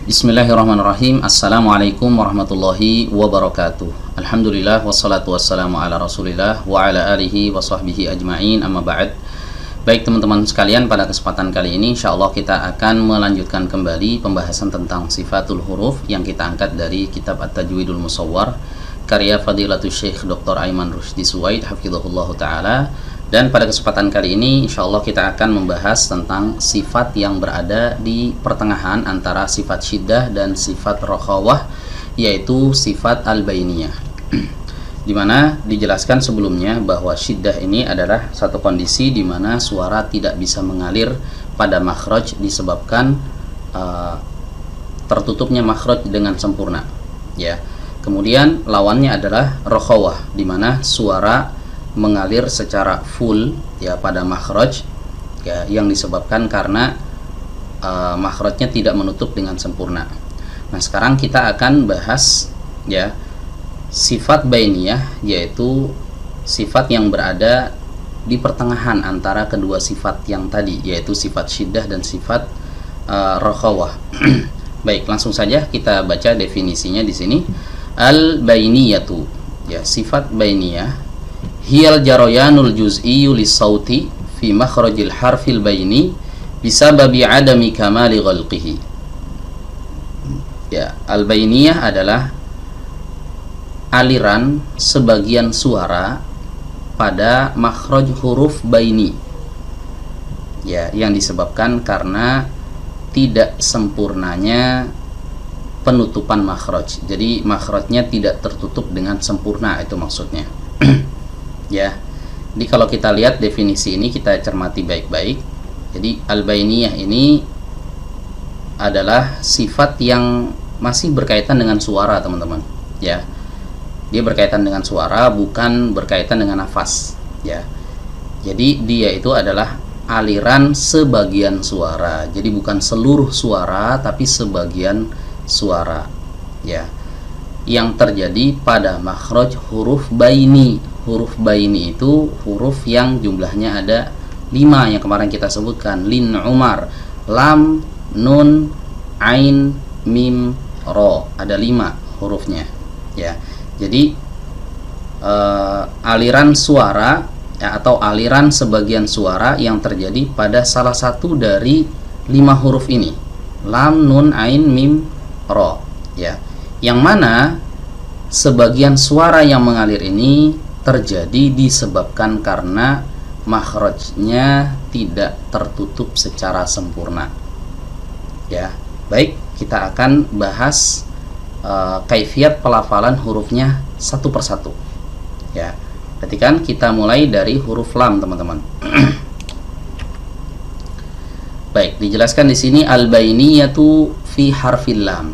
Bismillahirrahmanirrahim. Assalamualaikum warahmatullahi wabarakatuh. Alhamdulillah wassalatu wassalamu ala Rasulillah wa ala alihi wa sahbihi ajma'in, amma ba'd. Baik teman-teman sekalian, pada kesempatan kali ini insyaallah kita akan melanjutkan kembali pembahasan tentang sifatul huruf yang kita angkat dari kitab At-Tajwidul Musawwar karya Fadilatul Syekh Dr. Aiman Rusdi Suwaid hafizahullah taala. Dan pada kesempatan kali ini insyaallah kita akan membahas tentang sifat yang berada di pertengahan antara sifat syiddah dan sifat rokhawah, yaitu sifat al-bainiyah. Di mana dijelaskan sebelumnya bahwa syiddah ini adalah satu kondisi di mana suara tidak bisa mengalir pada makhraj disebabkan tertutupnya makhraj dengan sempurna. Ya. Kemudian lawannya adalah rokhawah, di mana suara mengalir secara full ya pada makhraj ya, yang disebabkan karena makhrajnya tidak menutup dengan sempurna. Nah, sekarang kita akan bahas ya sifat bainiyah, yaitu sifat yang berada di pertengahan antara kedua sifat yang tadi, yaitu sifat syiddah dan sifat rokhawah. Baik, langsung saja kita baca definisinya di sini. Al-bainiyatu, ya, sifat bainiyah hiyal jaroyanul juz'iyyu lis-sauti fi makhrajil harfil baini bisababi adami kamali ghalqihi. Ya, al-bainiyah adalah aliran sebagian suara pada makhraj huruf baini. Ya, yang disebabkan karena tidak sempurnanya penutupan makhraj. Jadi makhrajnya tidak tertutup dengan sempurna, itu maksudnya. Ya, jadi kalau kita lihat definisi ini, kita cermati baik-baik. Jadi al-bainiyah ini adalah sifat yang masih berkaitan dengan suara, teman-teman. Ya, dia berkaitan dengan suara, bukan berkaitan dengan nafas. Ya, jadi dia itu adalah aliran sebagian suara. Jadi bukan seluruh suara, tapi sebagian suara. Ya, yang terjadi pada makhraj huruf baini. Huruf baini itu huruf yang jumlahnya ada 5 yang kemarin kita sebutkan. Lin Umar, lam, nun, ain, mim, ro. Ada 5 hurufnya. Ya, jadi aliran suara ya, atau aliran sebagian suara yang terjadi pada salah satu dari 5 huruf ini. Lam, nun, ain, mim, ro. Ya, yang mana sebagian suara yang mengalir ini terjadi disebabkan karena makhrajnya tidak tertutup secara sempurna. Ya, baik, kita akan bahas kaifiat pelafalan hurufnya satu persatu. Ya, perhatikan, kita mulai dari huruf lam, teman-teman. Baik, dijelaskan di sini al-bainiyatu fi harfil lam.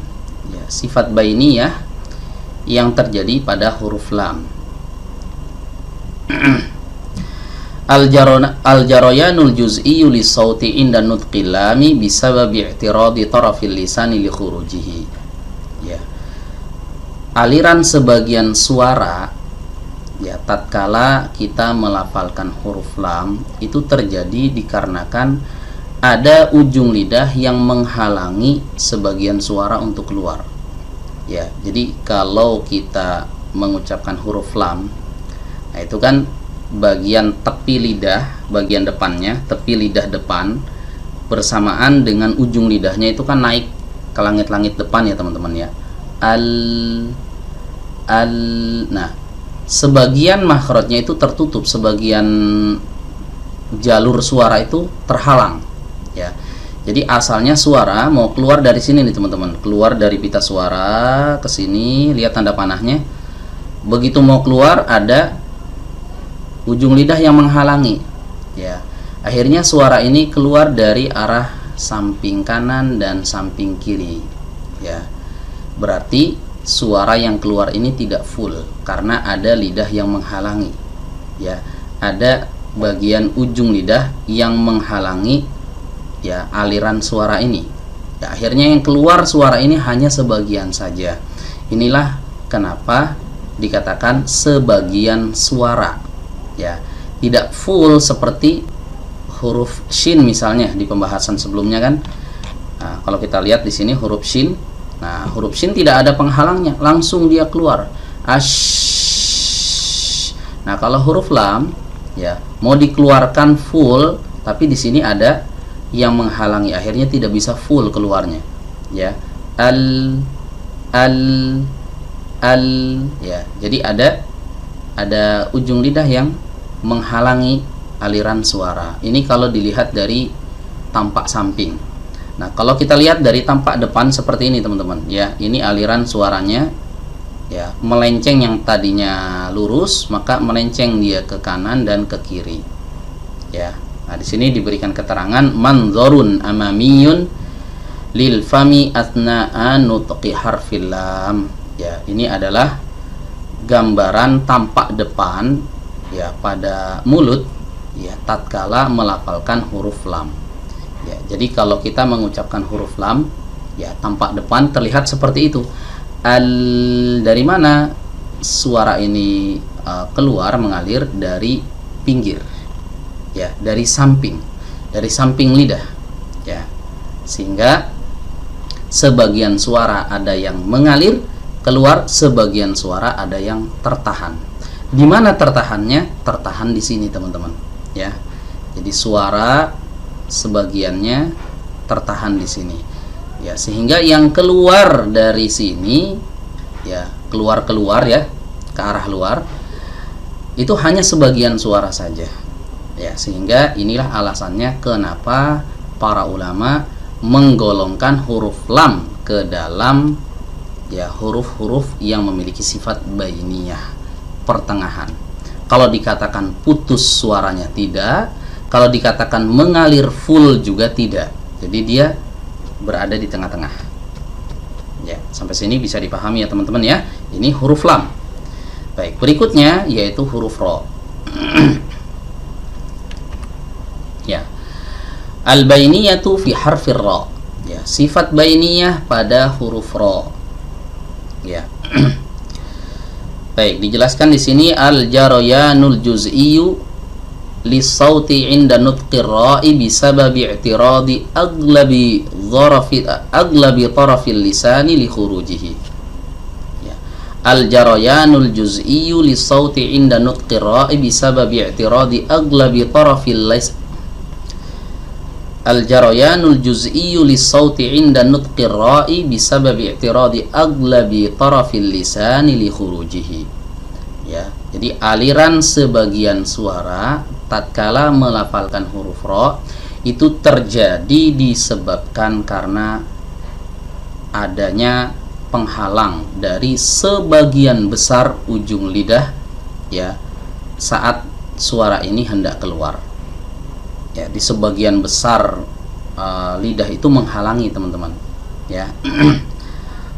Ya, sifat bainiyah yang terjadi pada huruf lam. Al-jaroyanul juz'iyyu lis-sauti inda nutqil lami bisababi i'tiradi tarafil lisani li khurujihi. Ya. Aliran sebagian suara ya tatkala kita melafalkan huruf lam itu terjadi dikarenakan ada ujung lidah yang menghalangi sebagian suara untuk keluar. Ya, jadi kalau kita mengucapkan huruf lam, nah, itu kan bagian tepi lidah, bagian depannya, tepi lidah depan bersamaan dengan ujung lidahnya itu kan naik ke langit-langit depan ya, teman-teman ya. Nah, sebagian makhrajnya itu tertutup, sebagian jalur suara itu terhalang ya. Jadi asalnya suara mau keluar dari sini nih, teman-teman. Keluar dari pita suara ke sini, lihat tanda panahnya. Begitu mau keluar ada ujung lidah yang menghalangi ya, akhirnya suara ini keluar dari arah samping kanan dan samping kiri ya. Berarti suara yang keluar ini tidak full karena ada lidah yang menghalangi ya, ada bagian ujung lidah yang menghalangi ya aliran suara ini ya. Akhirnya yang keluar suara ini hanya sebagian saja. Inilah kenapa dikatakan sebagian suara ya, tidak full seperti huruf shin misalnya di pembahasan sebelumnya kan. Nah, kalau kita lihat di sini huruf shin. Nah, huruf shin tidak ada penghalangnya, langsung dia keluar. Ash. Nah, kalau huruf lam ya, mau dikeluarkan full, tapi di sini ada yang menghalangi, akhirnya tidak bisa full keluarnya. Ya. Al ya. Jadi ada ujung lidah yang menghalangi aliran suara. Ini kalau dilihat dari tampak samping. Nah, kalau kita lihat dari tampak depan seperti ini, teman-teman, ya, ini aliran suaranya ya, melenceng, yang tadinya lurus maka melenceng dia ke kanan dan ke kiri. Ya. Nah, di sini diberikan keterangan manzorun amamiyun lil fami atna'a nutqi harfil lam. Ya, ini adalah gambaran tampak depan ya pada mulut ya tatkala melafalkan huruf lam. Ya, jadi kalau kita mengucapkan huruf lam ya, tampak depan terlihat seperti itu. Dari mana suara ini keluar, mengalir dari pinggir ya, dari samping lidah ya, sehingga sebagian suara ada yang mengalir keluar, sebagian suara ada yang tertahan. Di mana tertahannya? Tertahan di sini, teman-teman ya. Jadi suara sebagiannya tertahan di sini ya, sehingga yang keluar dari sini ya, keluar ya, ke arah luar, itu hanya sebagian suara saja ya. Sehingga inilah alasannya kenapa para ulama menggolongkan huruf lam ke dalam ya huruf-huruf yang memiliki sifat bainiyah, pertengahan. Kalau dikatakan putus suaranya tidak, kalau dikatakan mengalir full juga tidak. Jadi dia berada di tengah-tengah. Ya, sampai sini bisa dipahami ya, teman-teman ya. Ini huruf lam. Baik, berikutnya yaitu huruf ro. Ya. Al-bainiyatu fi harfir ra. Ya, sifat bainiyah pada huruf ro. Ya. Baik, dijelaskan di sini al-jarayanul juz'iyyu lisauti inda nutqir ra'i bisababi i'tiradi aglabi tarafil lisani li khurujihi. Ya. Al-jarayanul juz'iyyu lisauti inda nutqir ra'i bisababi i'tiradi aglabi tarafil lisani. Al-jarayanul juz'iyyu lisauti inda nutqir ra'i bisababi i'tiradi aglabi tarafil lisani li khurujihi. Ya, jadi aliran sebagian suara tatkala melafalkan huruf ro itu terjadi disebabkan karena adanya penghalang dari sebagian besar ujung lidah ya saat suara ini hendak keluar. Ya, di sebagian besar lidah itu menghalangi, teman-teman. Ya.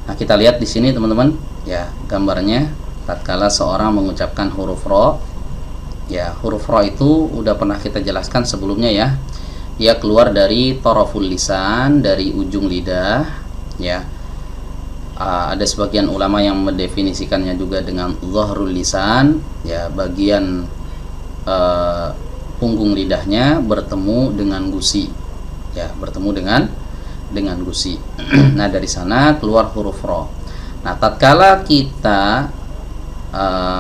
Nah, kita lihat di sini, teman-teman, ya, gambarnya tatkala seorang mengucapkan huruf ro. Ya, huruf ro itu udah pernah kita jelaskan sebelumnya ya. Dia keluar dari taraful lisan, dari ujung lidah, ya. Ada sebagian ulama yang mendefinisikannya juga dengan zahrul lisan, ya, bagian punggung lidahnya bertemu dengan gusi. Ya, bertemu dengan gusi. Nah, dari sana keluar huruf ro. Nah, tatkala kita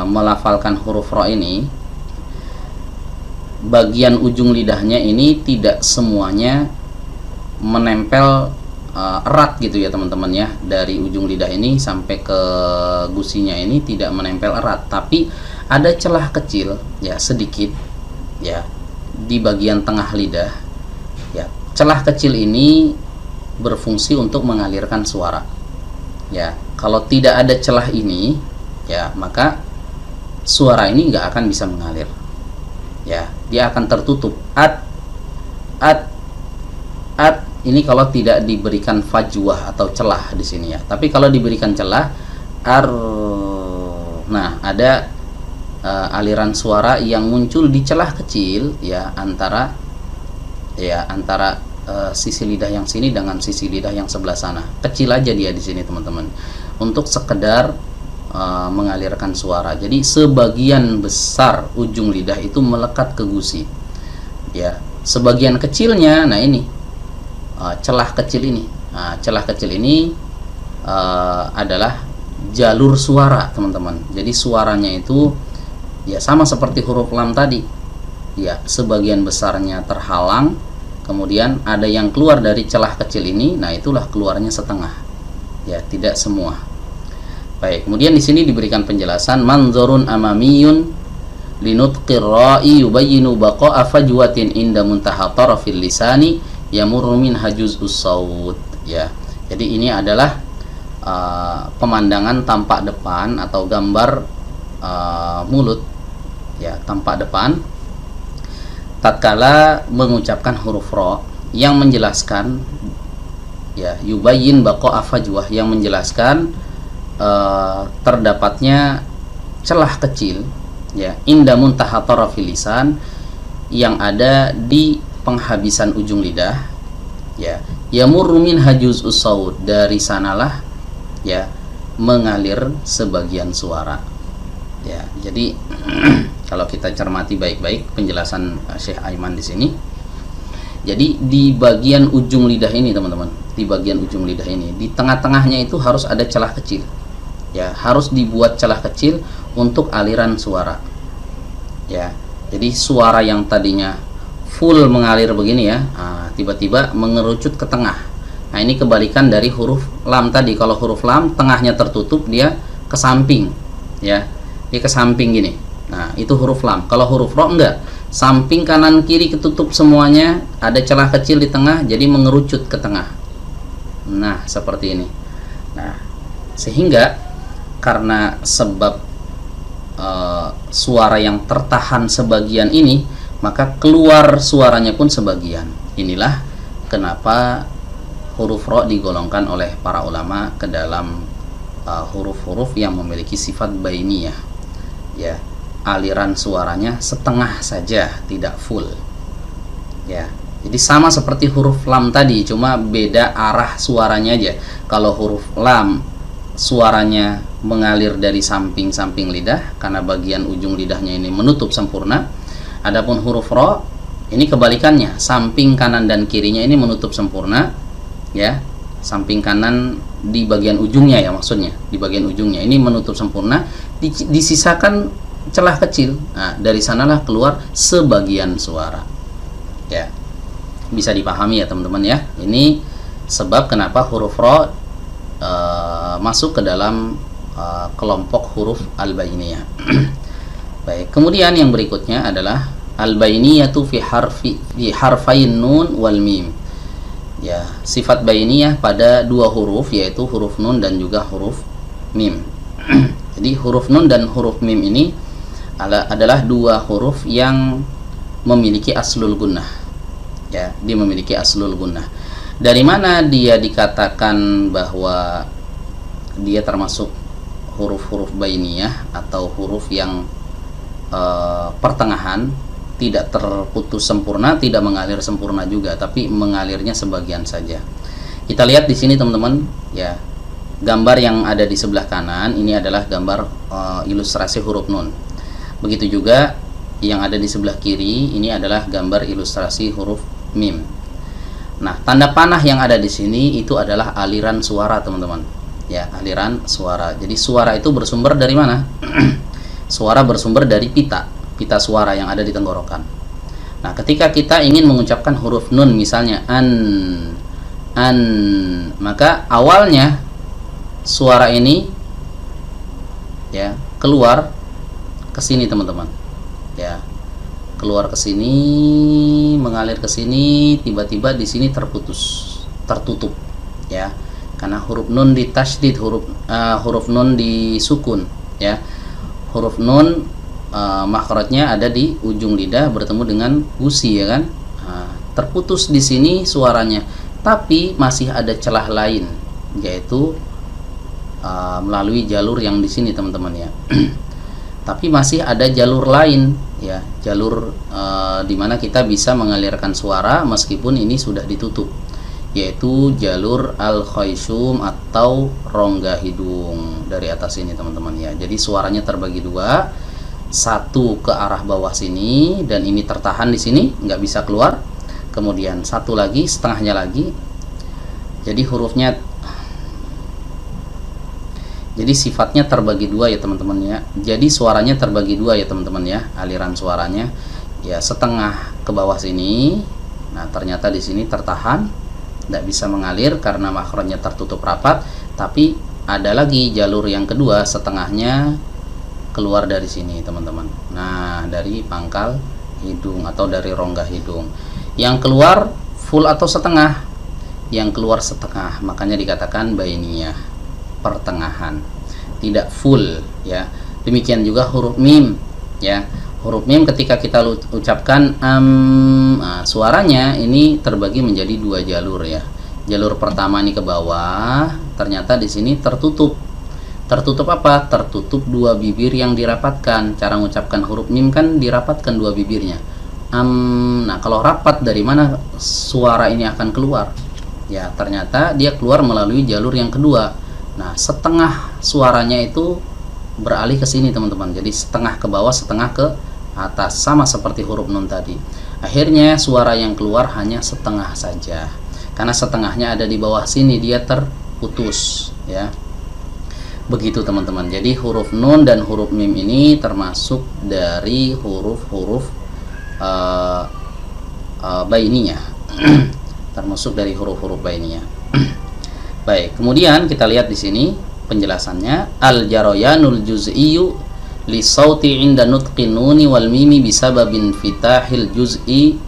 melafalkan huruf ro ini, bagian ujung lidahnya ini tidak semuanya menempel erat gitu ya, teman-teman ya. Dari ujung lidah ini sampai ke gusinya ini tidak menempel erat, tapi ada celah kecil ya, sedikit ya di bagian tengah lidah. Ya, celah kecil ini berfungsi untuk mengalirkan suara. Ya, kalau tidak ada celah ini, ya, maka suara ini nggak akan bisa mengalir. Ya, dia akan tertutup. At. Ini kalau tidak diberikan fajwah atau celah di sini ya. Tapi kalau diberikan celah, nah, ada aliran suara yang muncul di celah kecil ya antara sisi lidah yang sini dengan sisi lidah yang sebelah sana. Kecil aja dia di sini, teman-teman, untuk sekedar mengalirkan suara. Jadi sebagian besar ujung lidah itu melekat ke gusi. Ya, sebagian kecilnya, nah ini celah kecil ini Nah, celah kecil ini adalah jalur suara, teman-teman. Jadi suaranya itu ya sama seperti huruf lam tadi, ya sebagian besarnya terhalang, kemudian ada yang keluar dari celah kecil ini. Nah, itulah keluarnya setengah, ya tidak semua. Baik, kemudian di sini diberikan penjelasan manzurun amamiyun linutqir ra'i yubayyinu baqa'a fajwatin inda muntaha tarafil lisani yamurru min hajuz'us saut, ya. Jadi ini adalah pemandangan tampak depan atau gambar mulut, ya, tampak depan tatkala mengucapkan huruf ro yang menjelaskan, ya, yubayyin baqa'a fajwah, yang menjelaskan terdapatnya celah kecil, ya, inda muntaha tarafil lisan, yang ada di penghabisan ujung lidah, ya, yamurru min hajuz'us saut, dari sanalah, ya, mengalir sebagian suara, ya. Jadi kalau kita cermati baik-baik penjelasan Syekh Aiman di sini, jadi di bagian ujung lidah ini, teman-teman, di bagian ujung lidah ini, di tengah-tengahnya itu harus ada celah kecil, ya, harus dibuat celah kecil untuk aliran suara, ya. Jadi suara yang tadinya full mengalir begini, ya, tiba-tiba mengerucut ke tengah. Nah, ini kebalikan dari huruf lam tadi. Kalau huruf lam tengahnya tertutup, dia ke samping, ya, dia ke samping gini. Nah, itu huruf lam. Kalau huruf ro enggak, samping kanan kiri ketutup semuanya, ada celah kecil di tengah, jadi mengerucut ke tengah. Nah, seperti ini. Nah, sehingga karena sebab suara yang tertahan sebagian ini, maka keluar suaranya pun sebagian. Inilah kenapa huruf ro digolongkan oleh para ulama ke dalam huruf-huruf yang memiliki sifat bainiyah, ya, aliran suaranya setengah saja, tidak full, ya. Jadi sama seperti huruf lam tadi, cuma beda arah suaranya aja. Kalau huruf lam suaranya mengalir dari samping-samping lidah karena bagian ujung lidahnya ini menutup sempurna. Adapun huruf ro ini kebalikannya, samping kanan dan kirinya ini menutup sempurna, ya. Samping kanan di bagian ujungnya, ya, maksudnya di bagian ujungnya ini menutup sempurna, disisakan celah kecil. Nah, dari sanalah keluar sebagian suara, ya. Bisa dipahami, ya, teman-teman, ya. Ini sebab kenapa huruf ro masuk ke dalam kelompok huruf al-bainiyah. Baik, kemudian yang berikutnya adalah al-bainiyatu fi harfain nun wal mim. Ya, sifat bainiyah pada dua huruf, yaitu huruf nun dan juga huruf mim. Jadi huruf nun dan huruf mim ini adalah dua huruf yang memiliki aslul gunnah, ya, dia memiliki aslul gunnah. Dari mana dia dikatakan bahwa dia termasuk huruf-huruf bainiyah atau huruf yang pertengahan, tidak terputus sempurna, tidak mengalir sempurna juga, tapi mengalirnya sebagian saja. Kita lihat di sini, teman-teman, ya, gambar yang ada di sebelah kanan ini adalah gambar ilustrasi huruf nun. Begitu juga yang ada di sebelah kiri ini adalah gambar ilustrasi huruf mim. Nah, tanda panah yang ada di sini itu adalah aliran suara, teman-teman. Ya, aliran suara. Jadi suara itu bersumber dari mana? Suara bersumber dari pita suara yang ada di tenggorokan. Nah, ketika kita ingin mengucapkan huruf nun, misalnya an, maka awalnya suara ini, ya, keluar ke sini, teman-teman. Ya, keluar ke sini, mengalir ke sini, tiba-tiba di sini tertutup, ya, karena huruf nun ditasydid, huruf nun disukun, ya. Huruf nun makhrajnya ada di ujung lidah bertemu dengan gusi, ya kan. Terputus di sini suaranya, tapi masih ada celah lain, yaitu melalui jalur yang di sini, teman-teman, ya. Tapi masih ada jalur lain, ya, jalur di mana kita bisa mengalirkan suara meskipun ini sudah ditutup, yaitu jalur al-khayshum atau rongga hidung dari atas ini, teman-teman, ya. Jadi suaranya terbagi dua, satu ke arah bawah sini dan ini tertahan di sini, nggak bisa keluar. Kemudian satu lagi, setengahnya lagi Jadi hurufnya, jadi sifatnya terbagi dua ya teman-teman ya. Jadi suaranya terbagi dua ya teman-teman ya, aliran suaranya ya, setengah ke bawah sini. Nah ternyata di sini tertahan, tidak bisa mengalir karena makhrajnya tertutup rapat. Tapi ada lagi jalur yang kedua, setengahnya keluar dari sini teman-teman. Nah dari pangkal hidung atau dari rongga hidung. Yang keluar full atau setengah? Yang keluar setengah, makanya dikatakan bainiyah, pertengahan, tidak full ya. Demikian juga huruf mim ya. Huruf mim ketika kita ucapkan suaranya ini terbagi menjadi dua jalur ya. Jalur pertama ini ke bawah, ternyata di sini tertutup. Tertutup apa? Tertutup dua bibir yang dirapatkan. Cara mengucapkan huruf mim kan dirapatkan dua bibirnya. Nah kalau rapat, dari mana suara ini akan keluar? Ya ternyata dia keluar melalui jalur yang kedua. Nah setengah suaranya itu beralih ke sini teman-teman. Jadi setengah ke bawah, setengah ke atas, sama seperti huruf nun tadi. Akhirnya suara yang keluar hanya setengah saja, karena setengahnya ada di bawah sini, dia terputus ya. Begitu teman-teman. Jadi huruf nun dan huruf mim ini termasuk dari huruf-huruf bainiyah. Termasuk dari huruf-huruf bainiyah. Baik, kemudian kita lihat di sini penjelasannya. Al-jarayanul juz'iyyu li sauti 'inda nutqin nuni wal mimi bisababin fitahil juz'i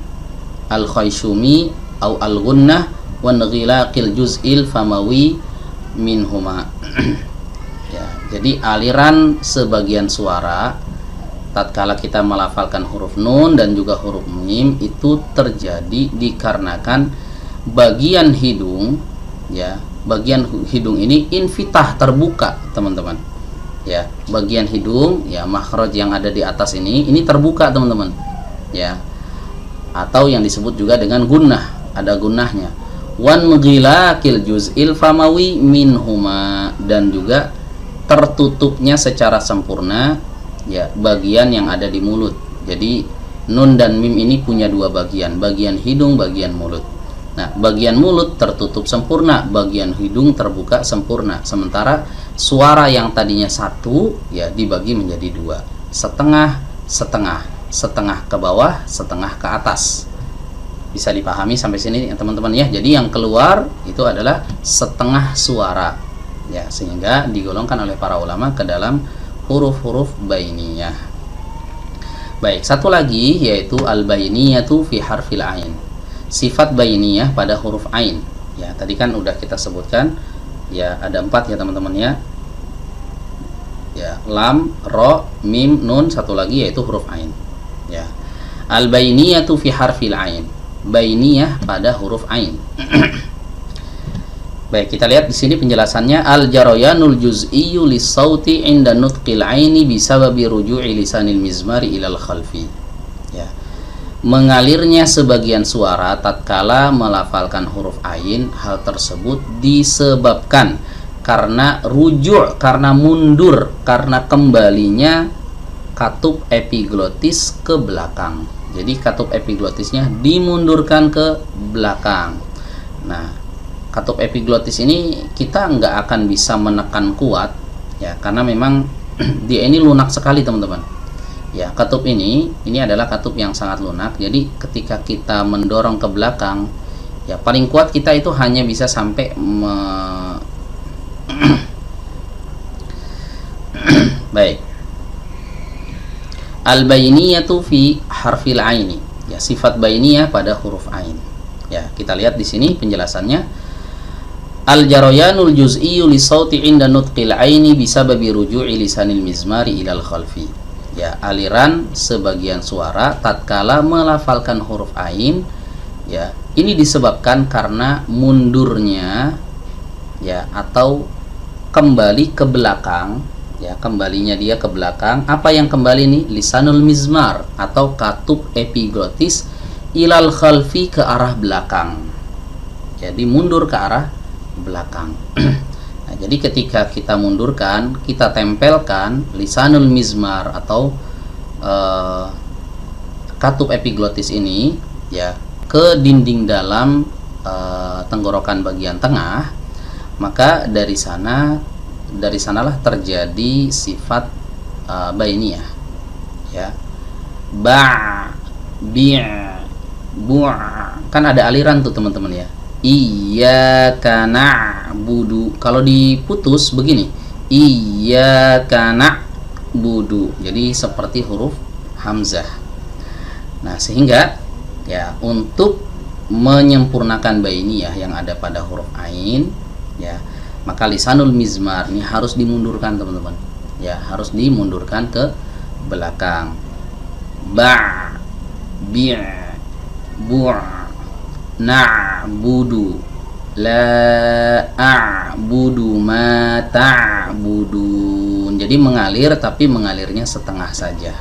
al-khayshumi au al-gunnah wa nghilaqil juz'il famawi minhuma. Ya, jadi aliran sebagian suara tatkala kita melafalkan huruf nun dan juga huruf mim itu terjadi dikarenakan bagian hidung ya, bagian hidung ini infitah, terbuka teman-teman ya. Bagian hidung ya, makhraj yang ada di atas ini terbuka teman-teman ya, atau yang disebut juga dengan gunnah, ada gunnahnya. Wan ghilaqil juz'il famawi minhuma, dan juga tertutupnya secara sempurna ya bagian yang ada di mulut. Jadi nun dan mim ini punya dua bagian, bagian hidung, bagian mulut. Nah bagian mulut tertutup sempurna, bagian hidung terbuka sempurna. Sementara suara yang tadinya satu ya dibagi menjadi dua, setengah, setengah, setengah ke bawah, setengah ke atas. Bisa dipahami sampai sini ya teman-teman ya. Jadi yang keluar itu adalah setengah suara ya, sehingga digolongkan oleh para ulama ke dalam huruf-huruf bainiyah. Baik, satu lagi yaitu al-bainiyatu fi harfil ain. Sifat bainiyah pada huruf ain. Ya, tadi kan udah kita sebutkan ya, ada 4 ya teman-teman ya. Ya, lam, ro, mim, nun, satu lagi yaitu huruf ain. Ya. Al-bainiyatu fi harfil ain. Bainiyah pada huruf ain. Baik, kita lihat di sini penjelasannya. Al-jarayanul juz'iyyu lis-sauti 'inda nutqil 'aini bisababi ruju'i lisanil mizmari ilal khalfi. Ya. Mengalirnya sebagian suara tatkala melafalkan huruf ain, hal tersebut disebabkan karena rujuk, karena mundur, karena kembalinya katup epiglotis ke belakang. Jadi katup epiglotisnya dimundurkan ke belakang. Nah, katup epiglotis ini kita nggak akan bisa menekan kuat ya, karena memang dia ini lunak sekali teman-teman ya. Katup ini adalah katup yang sangat lunak. Jadi ketika kita mendorong ke belakang ya, paling kuat kita itu hanya bisa sampai baik. Al-bainiyatu fi harfil aini. Ya, sifat bainiyah pada huruf ain. Ya, kita lihat di sini penjelasannya. Al-jarayanul juz'iyyu li-sauti 'inda nutqil aini bisababi ruju'i lisanil mizmari ilal khalfi. Ya, aliran sebagian suara tatkala melafalkan huruf ain ya, ini disebabkan karena mundurnya ya, atau kembali ke belakang ya, kembalinya dia ke belakang. Apa yang kembali nih? Lisanul mizmar atau katup epiglotis ilal khalfi, ke arah belakang. Jadi mundur ke arah belakang. Nah, jadi ketika kita mundurkan, kita tempelkan lisanul mizmar atau katup epiglotis ini ya ke dinding dalam tenggorokan bagian tengah, maka dari sanalah terjadi sifat bainiyah, ya. Ba, bi', bu', kan ada aliran tuh teman-teman ya. Iyyaka na'budu, kalau diputus begini, iyyaka na'budu, jadi seperti huruf hamzah. Nah, sehingga ya untuk menyempurnakan bainiyah yang ada pada huruf ain, ya, maka lisanul mizmar ini harus dimundurkan teman-teman, ya, harus dimundurkan ke belakang. Ba, bi', bu', na'budu, la a'budu ma ta'budun. Jadi mengalir, tapi mengalirnya setengah saja.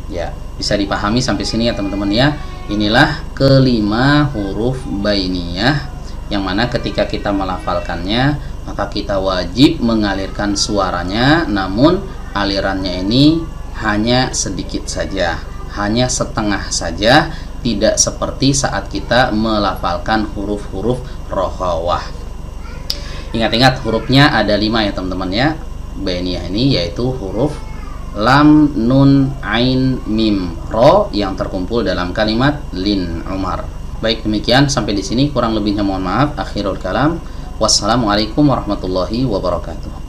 Ya, bisa dipahami sampai sini ya teman-teman ya. Inilah kelima huruf bainiyah yang mana ketika kita melafalkannya maka kita wajib mengalirkan suaranya, namun alirannya ini hanya sedikit saja, hanya setengah saja, tidak seperti saat kita melafalkan huruf-huruf rokhawah. Ingat-ingat hurufnya ada 5 ya teman-teman ya, bainiyah ini, yaitu huruf lam, nun, ain, mim, ro yang terkumpul dalam kalimat lin Umar. Baik, demikian sampai di sini, kurang lebihnya mohon maaf. Akhirul kalam, wassalamualaikum warahmatullahi wabarakatuh.